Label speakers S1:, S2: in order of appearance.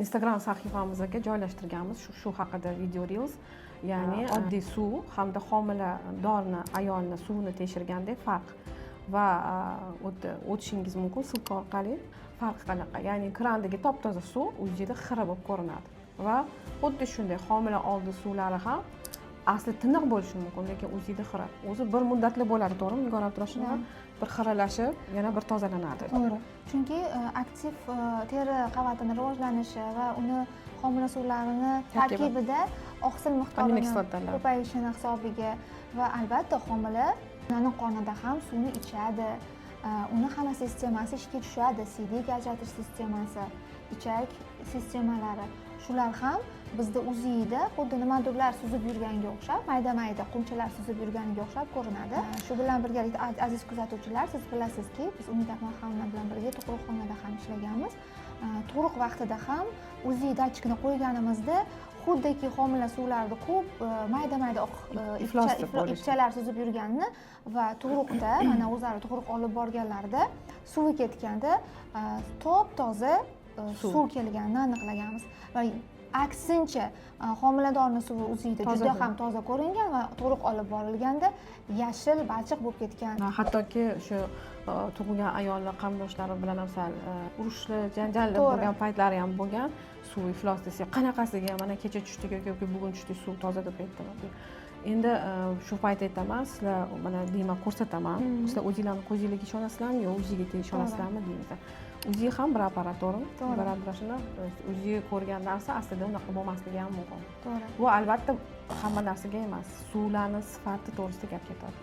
S1: Instagram sahifamizga joylashtirganmiz shu haqida video reels, ya'ni oddiy suv hamda homiladorni ayolni suvini tekshirganda farq va o'tishingiz mumkin silka orqali. Farq qanaqa? Ya'ni krandagi top-toza suv o'zida xira bo'lib ko'rinadi va xuddi shunday homila oldi suvlari ham asli tiniq bo'lishi mumkin, lekin o'zida xira. O'zi bir muddatli bo'ladi, to'g'rimi? Nigor Abdurashidova, bir xiralashib, yana bir tozalanadi.
S2: To'g'ri. Chunki aktiv teri qavatining rivojlanishi va uni homila suvlarini tarkibida oqsil miqdorining ko'payishini hisobiga va albatta homila onaning qornida ham suvni ichadi. Uni hamma sistemasi ishga tushadi. Siydik ajratish sistemasi, ichak sistemalari. Shular ham bizda UZIda xuddi nimadirlar suzib yurganga o'xshab, mayda-mayda qumchalar suzib yurganiga o'xshab ko'rinadi. Shu bilan birgalikda aziz kuzatuvchilar, siz bilasizki, biz Umid Ahmadxonova bilan birga tug'ruqxonada ham ishlaganmiz. Tug'ruq vaqtida ham UZI datchikni qo'yganimizda xuddiki homila suvlarida ko'p mayda-mayda oq ifchalar suzib yurganini va tug'ruqda mana o'zlari tug'ruq olib borganlarida suvi ketganda top-toza suv kelganini aniqlaganmiz. Va aksincha homiladorning suvi UZIda juda ham toza ko'ringan va tug'ruq olib borilganda yashil balchiq bo'lib ketgan.
S1: Hattoki shu tug'ilgan ayollar qarindoshlari bilan ham sal urushli, janjalli bo'lgan paytlari ham bo'lgan. Suv iflos desa, qanaqasiga mana kecha tushdik yoki bugun tushdik, suv toza deb aytdim. Endi shu payt aytaman, sizlar mana deyman, ko'rsataman. Sizlar o'zinglarning ko'zingizga ishonasizlarmi yo o'ziga ishonasizlarmi deymiz. UZI ham bir apparat, to'g'rimi? To'g'ri. Shuni UZI ko'rgan narsa aslida unaqa bo'lmasligi ham mumkin.
S2: To'g'ri.
S1: Bu albatta hamma narsaga emas, suvlarning sifati to'g'risida gap ketadi.